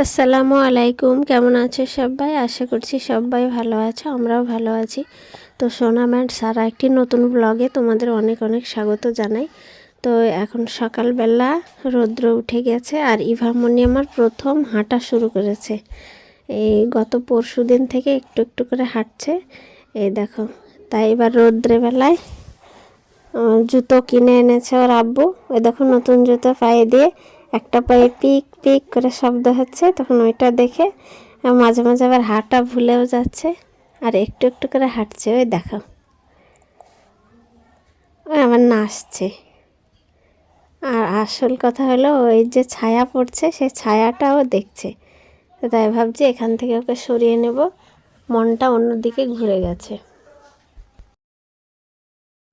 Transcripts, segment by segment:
আসসালামু আলাইকুম, কেমন আছো সবাই? আশা করছি সবাই ভালো আছো, আমরাও ভালো আছি। তো সোনাম অ্যান্ড সারা একটি নতুন ব্লগে তোমাদের অনেক অনেক স্বাগত জানাই। তো এখন সকালবেলা রৌদ্র উঠে গেছে আর ইভামনি আমার প্রথম হাঁটা শুরু করেছে। এই গত পরশু দিন থেকে একটু একটু করে হাঁটছে, এই দেখো। তাই এবার রৌদ্রে বেলায় জুতো কিনে এনেছে ওর আব্বু। ওই দেখো নতুন জুতো পায়ে দিয়ে একটা পায়ে পিক পিক করে শব্দ হচ্ছে, তখন ওইটা দেখে মাঝে মাঝে আবার হাঁটা ভুলেও যাচ্ছে আর একটু একটু করে হাঁটছে। ওই দেখো, ওই আবার নাচছে। আর আসল কথা হলো ওই যে ছায়া পড়ছে সেই ছায়াটাও দেখছে। তো তাই ভাবছি এখান থেকে ওকে সরিয়ে নেব, মনটা অন্যদিকে ঘুরে গেছে।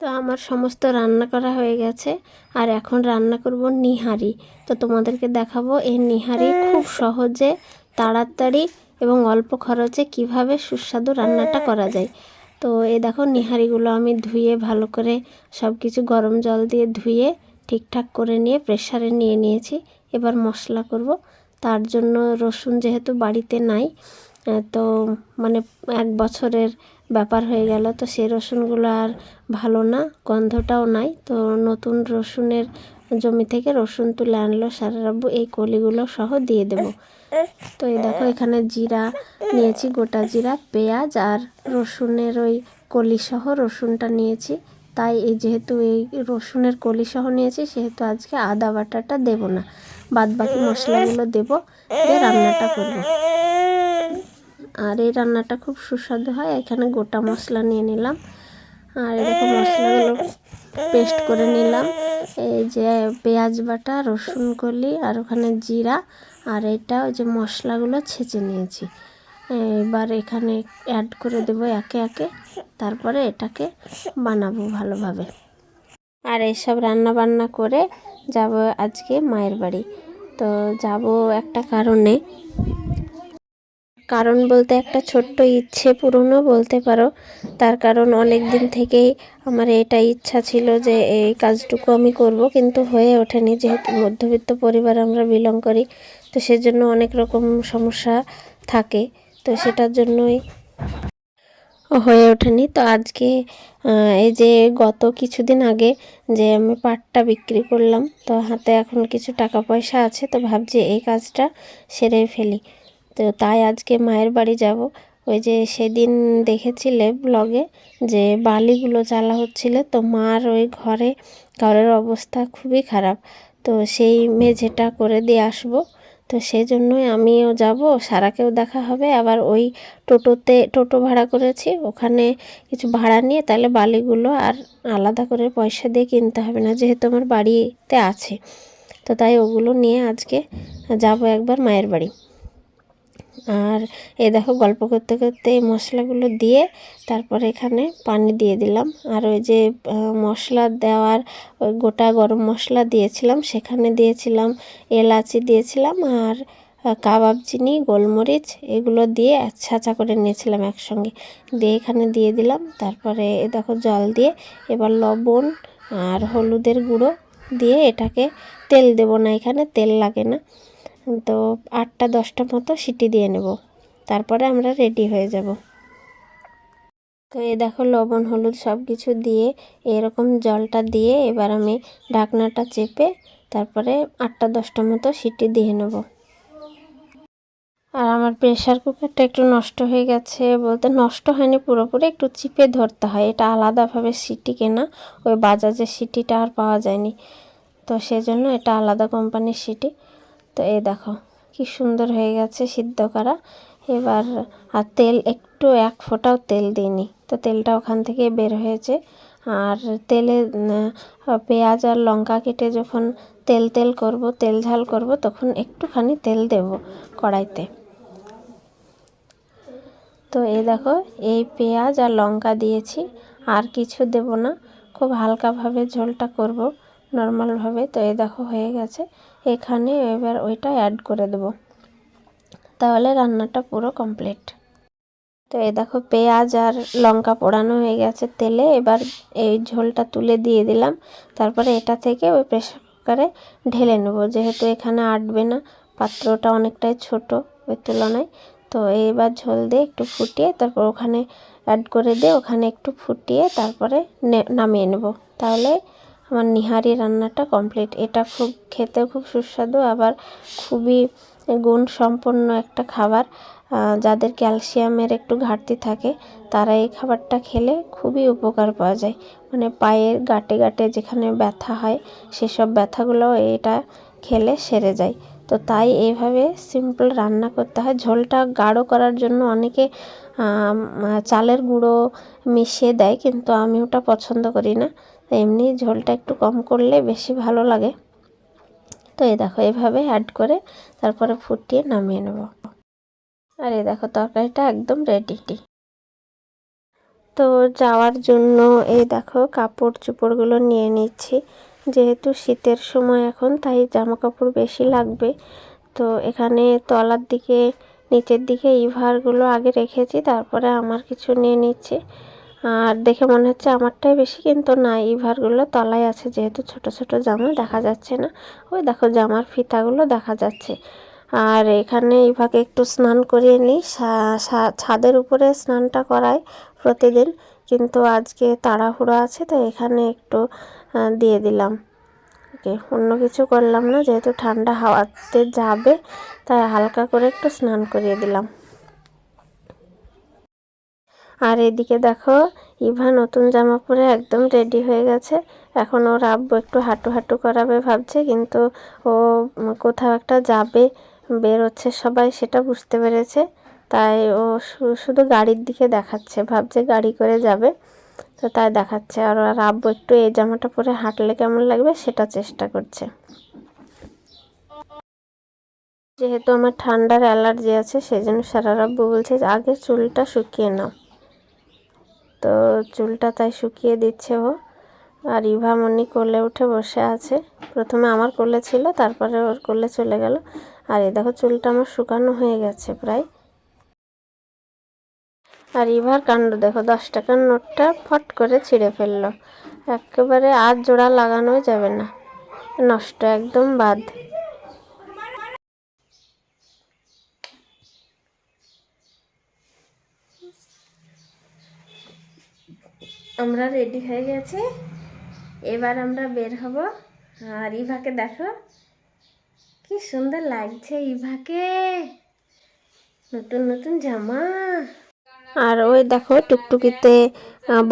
তো আমার সমস্ত রান্না করা হয়ে গেছে আর এখন রান্না করব নিহারি। তো তোমাদেরকে দেখাবো এই নিহারি খুব সহজে, তাড়াতাড়ি এবং অল্প খরচে কিভাবে সুস্বাদু রান্নাটা করা যায়। তো এই দেখো নিহারিগুলো আমি ধুয়ে ভালো করে সব কিছু গরম জল দিয়ে ধুয়ে ঠিকঠাক করে নিয়ে প্রেসারে নিয়ে নিয়েছি। এবার মশলা করব। তার জন্য রসুন যেহেতু বাড়িতে নাই, তো মানে 1 বছরের ব্যাপার হয়ে গেল, তো সেই রসুনগুলো আর ভালো না, গন্ধটাও নাই। তো নতুন রসুনের জমি থেকে রসুন তুলে আনলো সারারাব্বু, এই কলিগুলো সহ দিয়ে দেব। তো এই দেখো এখানে জিরা নিয়েছি, গোটা জিরা, পেঁয়াজ আর রসুনের ওই কলি সহ রসুনটা নিয়েছি। তাই এই যেহেতু এই রসুনের কলি সহ নিয়েছি সেহেতু আজকে আদা বাটাটা দেব না, বাদ বাকি মশলাগুলো দেব, দিয়ে রান্নাটা করব। আর এই রান্নাটা খুব সুস্বাদু হয়। এখানে গোটা মশলা নিয়ে নিলাম আর এরকম মশলাগুলো পেস্ট করে নিলাম। এই যে পেঁয়াজ বাটা, রসুন কলি আর ওখানে জিরা, আর এটা ওই যে মশলাগুলো ছেঁচে নিয়েছি। এবার এখানে অ্যাড করে দেবো একে একে, তারপরে এটাকে বানাবো ভালোভাবে। আর এইসব রান্না বান্না করে যাব আজকে মায়ের বাড়ি। তো যাব একটা কারণ বলতে একটা ছোট্ট ইচ্ছে পূরণও বলতে পারো। তার কারণ অনেক দিন থেকেই আমার এটা ইচ্ছা ছিল যে এই কাজটুকু আমি করব, কিন্তু হয়ে ওঠেনি। যেহেতু মধ্যবিত্ত পরিবার আমরা বিলং করি, তো সেজন্য অনেক রকম সমস্যা থাকে, তো সেটার জন্যই হয়ে ওঠেনি। তো আজকে এই যে গত কিছুদিন আগে যে আমি পাটটা বিক্রি করলাম, তো হাতে এখন কিছু টাকা পয়সা আছে, তো ভাবছি এই কাজটা সেরে ফেলি। তো তাই আজকে মায়ের বাড়ি যাব। ওই যে সেদিন দেখেছিলে ব্লগে যে বালিগুলো জ্বালা হচ্ছিল, তো মার ওই ঘরের অবস্থা খুবই খারাপ, তো সেই মেঝেটা করে দিয়ে আসবো। তো সেই জন্যই আমিও যাব, সারাকেও দেখা হবে। আবার ওই টোটো ভাড়া করেছি, ওখানে কিছু ভাড়া নিয়ে তাহলে বালিগুলো আর আলাদা করে পয়সা দিয়ে কিনতে হবে না, যেহেতু আমার বাড়িতে আছে। তো তাই ওগুলো নিয়ে আজকে যাব একবার মায়ের বাড়ি। আর এই দেখো গল্প করতে করতে এই মশলাগুলো দিয়ে তারপরে এখানে পানি দিয়ে দিলাম। আর ওই যে মশলা দেওয়ার ওই গোটা গরম মশলা দিয়েছিলাম, সেখানে দিয়েছিলাম এলাচি দিয়েছিলাম আর কাবাব চিনি, গোলমরিচ, এগুলো দিয়ে ছাঁচা করে নিয়েছিলাম একসঙ্গে, দিয়ে এখানে দিয়ে দিলাম। তারপরে এ দেখো জল দিয়ে এবার লবণ আর হলুদের গুঁড়ো দিয়ে এটাকে, তেল দেব না, এখানে তেল লাগে না। তো 8টা-10টা মতো সিটি দিয়ে নেব, তারপরে আমরা রেডি হয়ে যাব। তো এই দেখো লবণ হলুদ সব কিছু দিয়ে এরকম জলটা দিয়ে এবার আমি ঢাকনাটা চেপে তারপরে 8টা-10টা মতো সিটি দিয়ে নেব। আর আমার প্রেশার কুকারটা একটু নষ্ট হয়ে গেছে, বলতে নষ্ট হয়নি পুরোপুরি, একটু চিপে ধরতে হয়, এটা আলাদাভাবে সিটি কেনা, ওই বাজাজের সিটিটা আর পাওয়া যায়নি, তো সেজন্য এটা আলাদা কোম্পানির সিটি। তো এই দেখো কি সুন্দর হয়ে গেছে সিদ্ধ করা। এবার আর তেল একটু 1 ফোঁটাও তেল দিইনি, তো তেলটা ওখান থেকে বের হয়েছে। আর তেলে পেঁয়াজ আর লঙ্কা কেটে যখন তেল করব, তেল ঝাল করব, তখন একটুখানি তেল দেব কড়াইতে। তো এই দেখো এই পেঁয়াজ আর লঙ্কা দিয়েছি, আর কিছু দেব না, খুব হালকাভাবে ঝোলটা করব নর্মালভাবে। তো এই দেখো হয়ে গেছে, এখানে এবার ওইটা অ্যাড করে দেব, তাহলে রান্নাটা পুরো কমপ্লিট। তো এই দেখো পেঁয়াজ আর লঙ্কা পোড়ানো হয়ে গেছে তেলে, এবার এই ঝোলটা তুলে দিয়ে দিলাম। তারপরে এটা থেকে ওই প্রেসার কুকারে ঢেলে নেব, যেহেতু এখানে আটবে না, পাত্রটা অনেকটাই ছোট ওই তুলনায়। তো এবার ঝোল দিয়ে একটু ফুটিয়ে তারপর ওখানে অ্যাড করে দিয়ে ওখানে একটু ফুটিয়ে তারপরে নামিয়ে নেব। তাহলে আমার নিহারি রান্নাটা কমপ্লিট। এটা খুব খেতে খুব সুস্বাদু, আবার খুবই গুণসম্পন্ন একটা খাবার। যাদের ক্যালসিয়ামের একটু ঘাটতি থাকে তারা এই খাবারটা খেলে খুবই উপকার পাওয়া যায়। মানে পায়ের গাঁটে গাঁটে যেখানে ব্যথা হয় সেসব ব্যথাগুলো এটা খেলে সেরে যায়। তো তাই এইভাবে সিম্পল রান্না করতে হয়। ঝোলটা গাঢ় করার জন্য অনেকে চালের গুঁড়ো মিশিয়ে দেয়, কিন্তু আমি ওটা পছন্দ করি না। এমনি ঝোলটা একটু কম করলে বেশি ভালো লাগে। তো এই দেখো এভাবে অ্যাড করে তারপরে ফুটিয়ে নামিয়ে নেব। আর এই দেখো তরকারিটা একদম রেডি। তো যাওয়ার জন্য এই দেখো কাপড় চোপড়গুলো নিয়ে নিচ্ছি। যেহেতু শীতের সময় এখন, তাই জামা কাপড় বেশি লাগবে। তো এখানে তলার দিকে নিচের দিকে ইভারগুলো আগে রেখেছি, তারপরে আমার কিছু নিয়ে নিচ্ছি। আর দেখে মনে হচ্ছে আমারটাই বেশি, কিন্তু না, ইভারগুলো তলায় আছে। যেহেতু ছোট ছোট জামা দেখা যাচ্ছে না, ওই দেখো জামার ফিতাগুলো দেখা যাচ্ছে। আর এখানে ইভাকে একটু স্নান করিয়ে নিই। ছাদের উপরে স্নানটা করাই প্রতিদিন, কিন্তু আজকে তাড়াহুড়ো আছে, তো এখানে একটু দিয়ে দিলাম। ওকে, অন্য কিছু করলাম না, যেহেতু ঠান্ডা হাওয়াতে যাবে তাই হালকা করে একটু স্নান করিয়ে দিলাম। আর এদিকে দেখো ইভা নতুন জামা পরে একদম রেডি হয়ে গেছে। এখন ওর আব্বু একটু হাঁটু হাঁটু করাবে ভাবছে, কিন্তু ও কোথাও একটা যাবে, বেরোচ্ছে সবাই সেটা বুঝতে পেরেছে। তাই ও শুধু গাড়ির দিকে দেখাচ্ছে, ভাবছে গাড়ি করে যাবে, তো তাই দেখাচ্ছে। আর ওর আব্বু একটু এই জামাটা পরে হাঁটলে কেমন লাগবে সেটা চেষ্টা করছে। যেহেতু আমার ঠান্ডার অ্যালার্জি আছে, সেই জন্য সারার আব্বু বলছে আগে চুলটা শুকিয়ে নাও। তো চুলটা তাই শুকিয়ে দিচ্ছে ও। আর ইভা মনি কোলে উঠে বসে আছে। প্রথমে আমার কোলে ছিল, তারপরে ওর কোলে চলে গেল। আর এই দেখো চুলটা আমার শুকানো হয়ে গেছে প্রায়। আর ইভার কাণ্ড দেখো, 10 টাকার নোটটা ফট করে ছিঁড়ে ফেললো। একেবারে আর জোড়া লাগানোই যাবে না, নষ্ট একদম বাদ। আমরা রেডি হয়ে গেছি, এবার আমরা বের হব। আর ইভাকে দেখো কি সুন্দর লাগছে, ইভাকে নতুন নতুন জামা। আর ওই দেখো টুকটুকিতে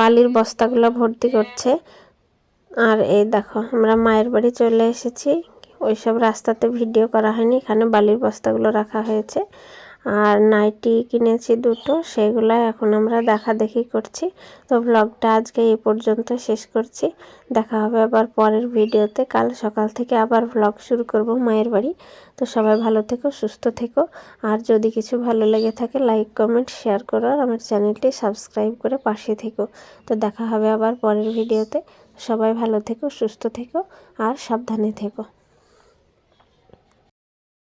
বালির বস্তাগুলো ভর্তি করছে। আর এই দেখো আমরা মায়ের বাড়ি চলে এসেছি। ওইসব রাস্তাতে ভিডিও করা হয়নি, এখানে বালির বস্তাগুলো রাখা হয়েছে। আর নাইটি কিনেছি দুটো, সেগুলো এখন আমরা দেখা দেখি করছি। তো ব্লগটা আজকে এই পর্যন্ত শেষ করছি। দেখা হবে আবার পরের ভিডিওতে। কাল সকাল থেকে আবার ব্লগ শুরু করব মায়ের বাড়ি। তো সবাই ভালো থেকো, সুস্থ থেকো। আর যদি কিছু ভালো লেগে থাকে লাইক কমেন্ট শেয়ার করো, আর আমার চ্যানেলটি সাবস্ক্রাইব করে পাশে থেকো। তো দেখা হবে আবার পরের ভিডিওতে। সবাই ভালো থেকো, সুস্থ থেকো আর সাবধানে থেকো।